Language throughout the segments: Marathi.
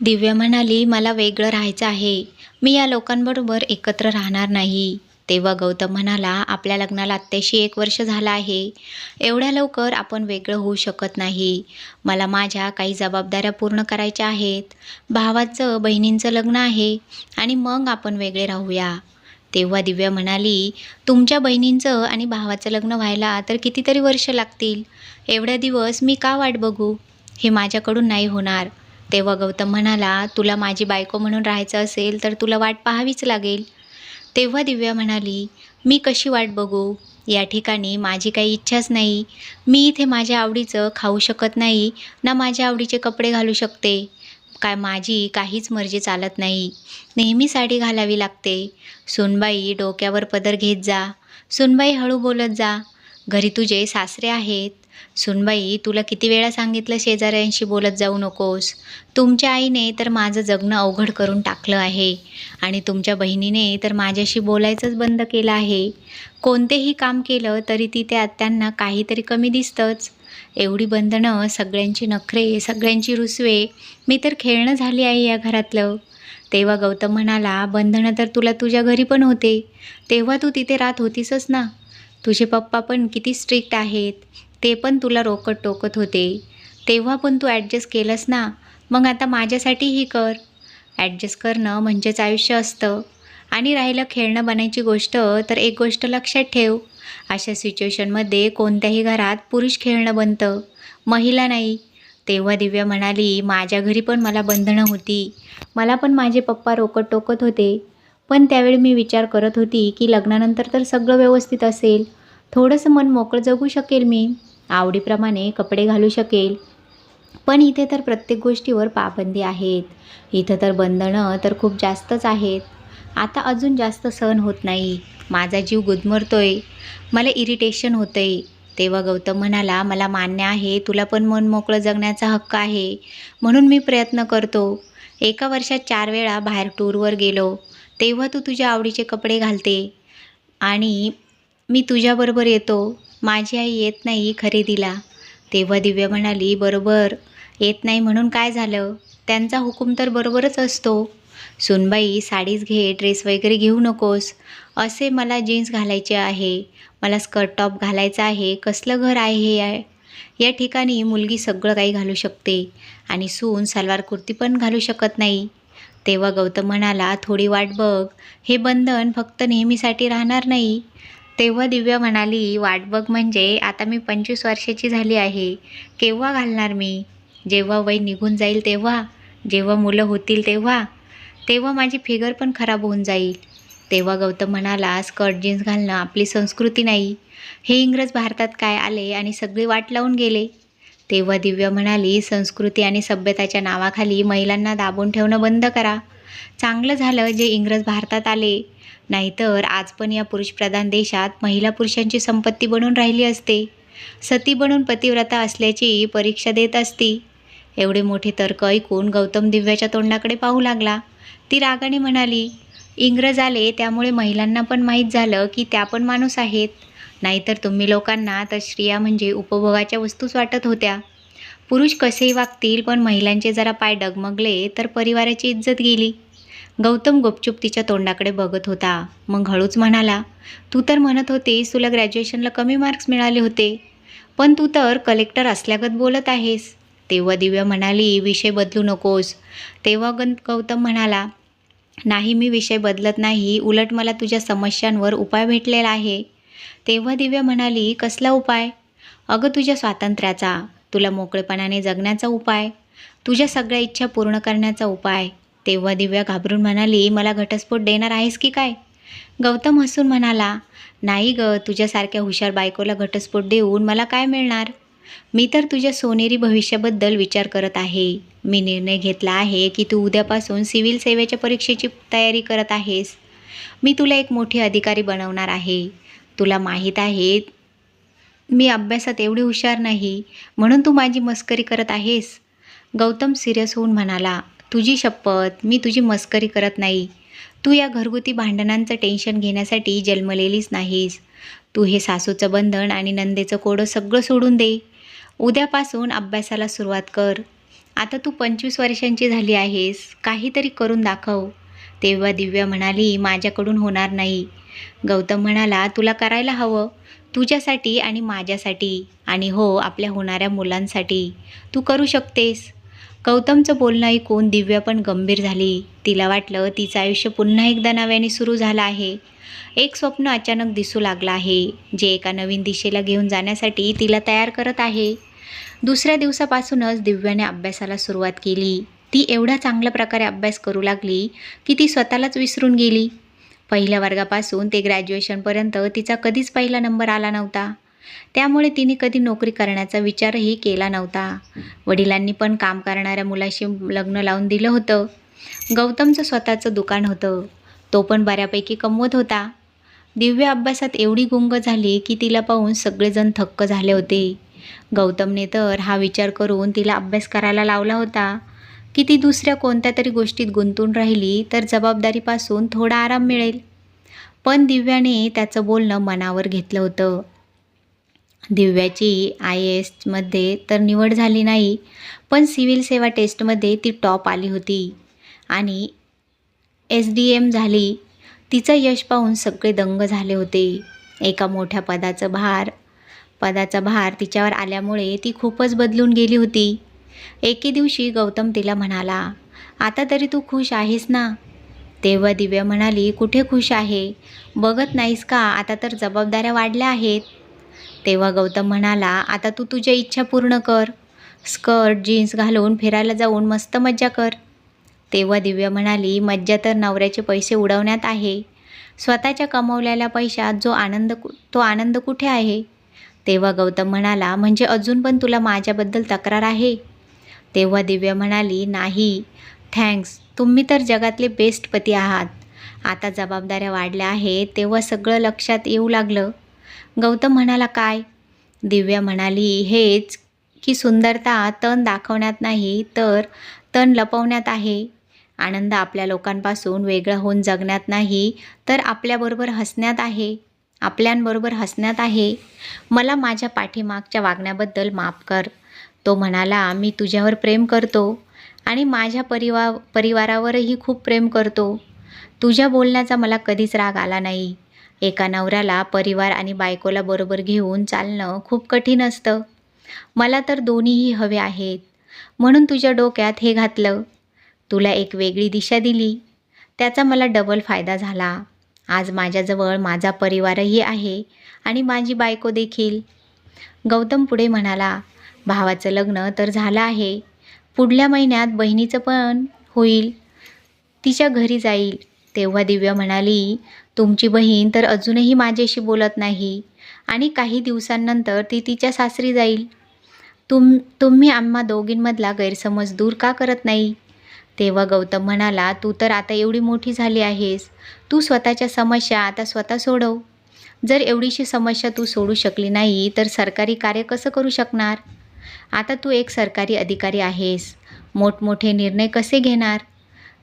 दिव्या म्हणाली, "मला वेगळं राहायचं आहे. मी या लोकांबरोबर एकत्र राहणार नाही." तेव्हा गौतम म्हणाला, "आपल्या लग्नाला आत्ताशी 1 वर्ष झालं आहे. एवढ्या लवकर आपण वेगळं होऊ शकत नाही. मला माझ्या काही जबाबदाऱ्या पूर्ण करायच्या आहेत. भावाचं, बहिणींचं लग्न आहे आणि मग आपण वेगळे राहूया." तेव्हा दिव्या म्हणाली, "तुमच्या बहिणींचं आणि भावाचं लग्न व्हायला तर कितीतरी वर्ष लागतील. एवढ्या दिवस मी का वाट बघू? हे माझ्याकडून नाही होणार." तेव्हा गौतम म्हणाला, "तुला माझी बायको म्हणून राहायचं असेल तर तुला वाट पाहावीच लागेल." तेव्हा दिव्या म्हणाली, "मी कशी वाट बघू? या ठिकाणी माझी काही इच्छाच नाही. मी इथे माझ्या आवडीचं खाऊ शकत नाही, ना माझ्या आवडीचे कपडे घालू शकते. काय माझी काहीच मर्जी चालत नाही. नेहमी साडी घालावी लागते. सूनबाई डोक्यावर पदर घेत जा. सूनबाई हळू बोलत जा. घरी तुझे सासरे आहेत. सूनबाई तुला किती वेळा सांगितलं शेजाऱ्यांशी बोलत जाऊ नकोस. तुमच्या आईने तर माझं जगणं अवघड करून टाकलं आहे आणि तुमच्या बहिणीने तर माझ्याशी बोलायचंच बंद केलं आहे. कोणतेही काम केलं तरी ती त्या त्यांना काहीतरी कमी दिसतंच. एवढी बंधनं, सगळ्यांची नखरे, सगळ्यांची रुसवे, मी तर खेळणं झाली आहे या घरातलं." तेव्हा गौतम म्हणाला, "बंधनं तर तुला तुझ्या घरी पण होते. तेव्हा तू तिथे राहत होतीसच ना. तुझे पप्पा पण किती स्ट्रिक्ट आहेत. ते पण तुला रोकत टोकत होते. तेव्हा पण तू ॲडजस्ट केलंस ना. मग आता माझ्यासाठीही कर. ॲडजस्ट करणं म्हणजेच आयुष्य असतं. आणि राहिलं खेळणं बनायची गोष्ट, तर एक गोष्ट लक्षात ठेव. अशा सिच्युएशनमध्ये कोणत्याही घरात पुरुष खेळणं बनतं, महिला नाही." तेव्हा दिव्या म्हणाली, "माझ्या घरी पण मला बंधनं होती. मला पण माझे पप्पा रोकत टोकत होते. पण त्यावेळी मी विचार करत होती की लग्नानंतर तर सगळं व्यवस्थित असेल. थोडंसं मन मोकळं जगू शकेल मी. आवडीप्रमाणे कपडे घालू शकेल. पण इथे तर प्रत्येक गोष्टीवर पाबंदी आहेत. इथं तर बंधनं तर खूप जास्तच आहेत. आता अजून जास्त सहन होत नाही. माझा जीव गुदमरतोय. मला इरिटेशन होतंय." तेव्हा गौतम म्हणाला, "मला मान्य आहे, तुला पण मन मोकळं जगण्याचा हक्क आहे. म्हणून मी प्रयत्न करतो. एका वर्षात 4 वेळा बाहेर टूरवर गेलो. तेव्हा तू तुझ्या आवडीचे कपडे घालते आणि मी तुझ्याबरोबर येतो. माझी आई येत नाही खरेदीला." तेव्हा दिव्या म्हणाली, "बरोबर, येत नाही म्हणून काय झालं? त्यांचा हुकूम तर बरोबरच असतो. सूनबाई साडीच घे, ड्रेस वगैरे घेऊ नकोस. असे मला जीन्स घालायचे आहे. मला स्कर्ट टॉप घालायचा आहे. कसलं घर आहे हे? या ठिकाणी मुलगी सगळं काही घालू शकते आणि सून सलवार कुर्ती पण घालू शकत नाही." तेव्हा गौतम म्हणाला, "थोडी वाट बघ. हे बंधन फक्त नेहमीसाठी राहणार नाही." तेव्हा दिव्या म्हणाली, "वाट बघ म्हणजे आता मी 25 वर्षाची झाली आहे. केव्हा घालणार मी? जेव्हा वय निघून जाईल तेव्हा? जेव्हा मुलं होतील तेव्हा? तेव्हा माझी फिगर पण खराब होऊन जाईल." तेव्हा गौतम म्हणाला, "स्कर्ट जीन्स घालणं आपली संस्कृती नाही. हे इंग्रज भारतात काय आले आणि सगळी वाट लावून गेले." तेव्हा दिव्या म्हणाली, "संस्कृती आणि सभ्यताच्या नावाखाली महिलांना दाबून ठेवणं बंद करा. चांगलं झालं जे इंग्रज भारतात आले. नाहीतर आज पण या पुरुषप्रधान देशात महिला पुरुषांची संपत्ती बनून राहिली असते. सती बनून पतिव्रता असल्याची परीक्षा देत असती." एवढे मोठे तर्क ऐकून गौतम दिव्याच्या तोंडाकडे पाहू लागला. ती रागाने म्हणाली, "इंग्रज आले त्यामुळे महिलांना पण माहीत झालं की त्या पण माणूस आहेत. नाहीतर तुम्ही लोकांना तर स्त्रिया म्हणजे उपभोगाच्या वस्तूच वाटत होत्या. पुरुष कसेही वागतील पण महिलांचे जरा पाय डगमगले तर परिवाराची इज्जत गेली." गौतम गुपचूप तिच्या तोंडाकडे बघत होता. मग हळूच म्हणाला, "तू तर म्हणत होतीस तुला ग्रॅज्युएशनला कमी मार्क्स मिळाले होते. पण तू तर कलेक्टर असल्यागत बोलत आहेस." तेव्हा दिव्या म्हणाली, "विषय बदलू नकोस." तेव्हा गौतम म्हणाला, "नाही, मी विषय बदलत नाही. उलट मला तुझ्या समस्यांवर उपाय भेटलेला आहे." तेव्हा दिव्या म्हणाली, "कसला उपाय?" "अगं तुझ्या स्वातंत्र्याचा, तुला मोकळेपणाने जगण्याचा उपाय, तुझ्या सगळ्या इच्छा पूर्ण करण्याचा उपाय." तेव्हा दिव्या घाबरून म्हणाली, "मला घटस्फोट देणार आहेस की काय?" गौतम हसून म्हणाला, "नाही गं, तुझ्यासारख्या हुशार बायकोला घटस्फोट देऊन मला काय मिळणार? मी तर तुझ्या सोनेरी भविष्याबद्दल विचार करत आहे. मी निर्णय घेतला आहे की तू उद्यापासून सिव्हिल सेवेच्या परीक्षेची तयारी करत आहेस. मी तुला एक मोठी अधिकारी बनवणार आहे. तुला माहीत आहे मी अभ्यासात एवढी हुशार नाही, म्हणून तू माझी मस्करी करत आहेस." गौतम सिरियस होऊन म्हणाला, "तुझी शपथ, मी तुझी मस्करी करत नाही. तू या घरगुती भांडणांचं टेन्शन घेण्यासाठी जन्मलेलीच नाहीस. तू हे सासूचं बंधन आणि नंदेचं कोडं सगळं सोडून दे. उद्यापासून अभ्यासाला सुरुवात कर आता तू 25 वर्षांची झाली आहेस, काहीतरी करून दाखव. तेव्हा दिव्या म्हणाली, माझ्याकडून होणार नाही. गौतम म्हणाला, तुला करायला हवं, तुझ्यासाठी आणि माझ्यासाठी आणि हो, आपल्या होणाऱ्या मुलांसाठी. तू करू शकतेस. गौतमचं बोलणं ऐकून दिव्या पण गंभीर झाली. तिला वाटलं तिचं आयुष्य पुन्हा एकदा नव्याने सुरू झालं आहे. एक स्वप्न अचानक दिसू लागलं आहे, जे एका नवीन दिशेला घेऊन जाण्यासाठी तिला तयार करत आहे. दुसऱ्या दिवसापासूनच दिव्याने अभ्यासाला सुरुवात केली. ती एवढ्या चांगल्या प्रकारे अभ्यास करू लागली की ती स्वतःलाच विसरून गेली. पहिल्या वर्गापासून ते ग्रॅज्युएशनपर्यंत तिचा कधीच पहिला नंबर आला नव्हता. त्यामुळे तिने कधी नोकरी करण्याचा विचारही केला नव्हता. वडिलांनी पण काम करणाऱ्या मुलाशी लग्न लावून दिलं होतं. गौतमचं स्वतःचं दुकान होतं. तो पण बऱ्यापैकी कमवत होता. दिव्या अभ्यासात एवढी गुंग झाली की तिला पाहून सगळेजण थक्क झाले होते. गौतमने तर हा विचार करून तिला अभ्यास करायला लावला होता की ती दुसऱ्या कोणत्या तरी गोष्टीत गुंतून राहिली तर जबाबदारीपासून थोडा आराम मिळेल. पण दिव्याने त्याचं बोलणं मनावर घेतलं होतं. दिव्याची IASमध्ये तर निवड झाली नाही, पण सिव्हिल सेवा टेस्टमध्ये ती टॉप आली होती आणि SDM झाली. तिचं यश पाहून सगळे दंग झाले होते. एका मोठ्या पदाचा भार तिच्यावर आल्यामुळे ती खूपच बदलून गेली होती. एके दिवशी गौतम तिला म्हणाला, आता तरी तू खुश आहेस ना? तेव्हा दिव्या म्हणाली, कुठे खुश आहे? बघत नाहीस का, आता तर जबाबदाऱ्या वाढल्या आहेत. तेव्हा गौतम म्हणाला, आता तू तुझ्या इच्छा पूर्ण कर. स्कर्ट जीन्स घालून फिरायला जाऊन मस्त मज्जा कर. तेव्हा दिव्या म्हणाली, मज्जा तर नवऱ्याचे पैसे उडवण्यात आहे. स्वतःच्या कमवलेल्या पैशात तो आनंद कुठे आहे? तेव्हा गौतम म्हणाला, म्हणजे अजून पण तुला माझ्याबद्दल तक्रार आहे? तेव्हा दिव्या म्हणाली, नाही थँक्स, तुम्ही तर जगातले बेस्ट पती आहात. आता जबाबदाऱ्या वाढल्या आहेत तेव्हा सगळं लक्षात येऊ लागलं. गौतम म्हणाला, काय? दिव्या म्हणाली, हेच की सुंदरता तण दाखवण्यात नाही तर तण लपवण्यात आहे. आनंद आपल्या लोकांपासून वेगळा होऊन जगण्यात नाही तर आपल्याबरोबर हसण्यात आहे. मला माझ्या पाठीमागच्या वागण्याबद्दल माफ कर. तो म्हणाला, मी तुझ्यावर प्रेम करतो आणि माझ्या परिवारावरही खूप प्रेम करतो. तुझ्या बोलण्याचा मला कधीच राग आला नाही. एका नवऱ्याला परिवार आणि बायकोला बरोबर घेऊन चालणं खूप कठीण असतं. मला तर दोन्हीही हवे आहेत, म्हणून तुझ्या डोक्यात हे घातलं. तुला एक वेगळी दिशा दिली, त्याचा मला डबल फायदा झाला. आज माझ्याजवळ माझा परिवारही आहे आणि माझी बायको देखील. गौतम पुढे म्हणाला, भावाचं लग्न तर झालं आहे. पुढल्या महिन्यात बहिणीचं पण होईल. तिच्या घरी जाईल. तेव्हा दिव्या म्हणाली, तुमची बहीण तर अजूनही माझ्याशी बोलत नाही आणि काही दिवसांनंतर ती तिच्या सासरी जाईल. तुम्ही आम्हा दोघींमधला गैरसमज दूर का करत नाही? तेव्हा गौतम म्हणाला, तू तर आता एवढी मोठी झाली आहेस. तू स्वतःच्या समस्या आता स्वतः सोडव. जर एवढीशी समस्या तू सोडू शकली नाही तर सरकारी कार्य कसं करू शकणार? आता तू एक सरकारी अधिकारी आहेस. मोठमोठे निर्णय कसे घेणार?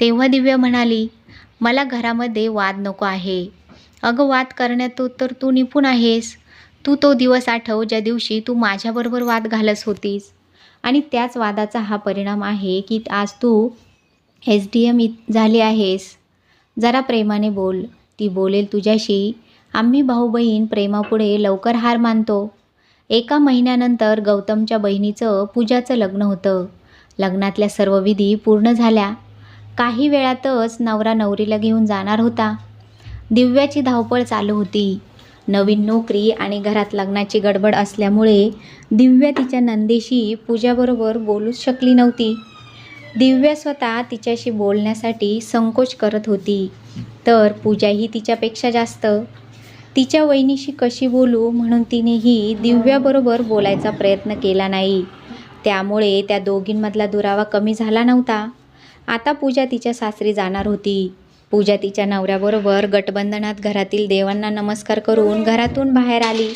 तेव्हा दिव्या म्हणाली, मला घरामध्ये वाद नको आहे. अगं, वाद करण्यात तर तू निपुण आहेस. तू तो दिवस आठव ज्या दिवशी तू माझ्याबरोबर वाद घालत होतीस आणि त्याच वादाचा हा परिणाम आहे की आज तू SDM झाली आहेस. जरा प्रेमाने बोल. ती बोलेल तुझ्याशी. आम्ही भाऊ बहीण प्रेमापुढे लवकर हार मानतो. एका महिन्यानंतर गौतमच्या बहिणीचं पूजाचं लग्न होतं. लग्नातल्या सर्व विधी पूर्ण झाल्या. काही वेळातच नवरा नवरीला घेऊन जाणार होता. दिव्याची धावपळ चालू होती. नवीन नोकरी आणि घरात लग्नाची गडबड असल्यामुळे दिव्या तिच्या नंदेशी पूजाबरोबर बोलूच शकली नव्हती. दिव्या स्वतः तिच्याशी बोलण्यासाठी संकोच करत होती, तर पूजाही तिच्यापेक्षा जास्त. तिच्या वहिनीशी कशी बोलू म्हणून तिनेही दिव्याबरोबर बोलायचा प्रयत्न केला नाही. त्यामुळे त्या दोघींमधला दुरावा कमी झाला नव्हता. आता पूजा तिच्या सासरी जाणार होती. पूजा तिच्या नवऱ्याबरोबर गटबंधनात घरातील देवांना नमस्कार करून घरातून बाहेर आली.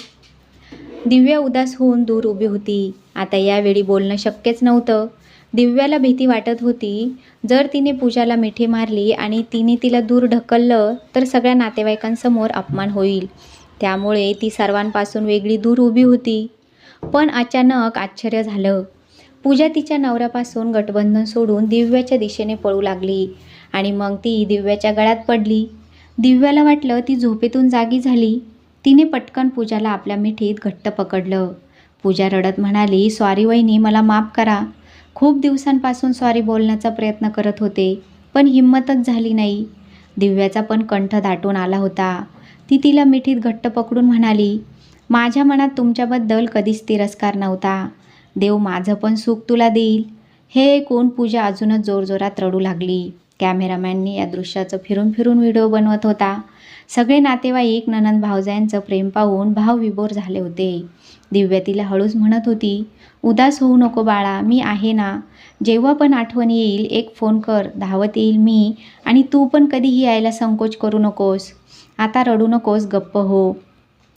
दिव्या उदास होऊन दूर उभी होती. आता यावेळी बोलणं शक्यच नव्हतं. दिव्याला भीती वाटत होती, जर तिने पूजाला मिठी मारली आणि तिने तिला दूर ढकललं तर सगळ्या नातेवाईकांसमोर अपमान होईल. त्यामुळे ती सर्वांपासून वेगळी दूर उभी होती. पण अचानक आश्चर्य झालं. पूजा तिच्या नवऱ्यापासून गठबंधन सोडून दिव्याच्या दिशेने पळू लागली आणि मग ती दिव्याच्या गळ्यात पडली. दिव्याला वाटलं ती झोपेतून जागी झाली. तिने पटकन पूजाला आपल्या मिठीत घट्ट पकडलं. पूजा रडत म्हणाली, "सॉरी वहिनी, मला माफ करा. खूप दिवसांपासून सॉरी बोलण्याचा प्रयत्न करत होते, पण हिंमतच झाली नाही." दिव्याचा पण कंठ दाटून आला होता. ती तिला मिठीत घट्ट पकडून म्हणाली, "माझ्या मनात तुमच्याबद्दल कधीच तिरस्कार नव्हता. देव माझं पण सुख तुला देईल." हे ऐकून पूजा अजूनच जोरजोरात रडू लागली. कॅमेरामॅननी या दृश्याचं फिरून फिरून व्हिडिओ बनवत होता. सगळे नातेवाईक नणंद भावजायांचं प्रेम पाहून भावविभोर झाले होते. दिव्या तिला हळूच म्हणत होती, "उदास होऊ नको बाळा, मी आहे ना. जेव्हा पण आठवण येईल एक फोन कर, धावत येईल मी. आणि तू पण कधीही यायला संकोच करू नकोस. आता रडू नकोस, गप्प हो."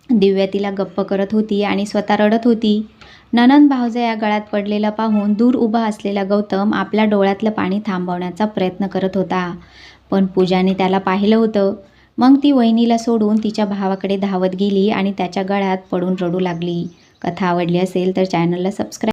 दिव्या तिला गप्प करत होती आणि स्वतः रडत होती. नणंद भावजया गळ्यात पडलेला पाहून दूर उभा असलेला गौतम आपल्या डोळ्यातलं पाणी थांबवण्याचा प्रयत्न करत होता, पण पूजाने त्याला पाहिलं होतं. मग ती वहिनीला सोडून तिच्या भावाकडे धावत गेली आणि त्याच्या गळ्यात पडून रडू लागली. कथा आवडली असेल तर चॅनलला सबस्क्राईब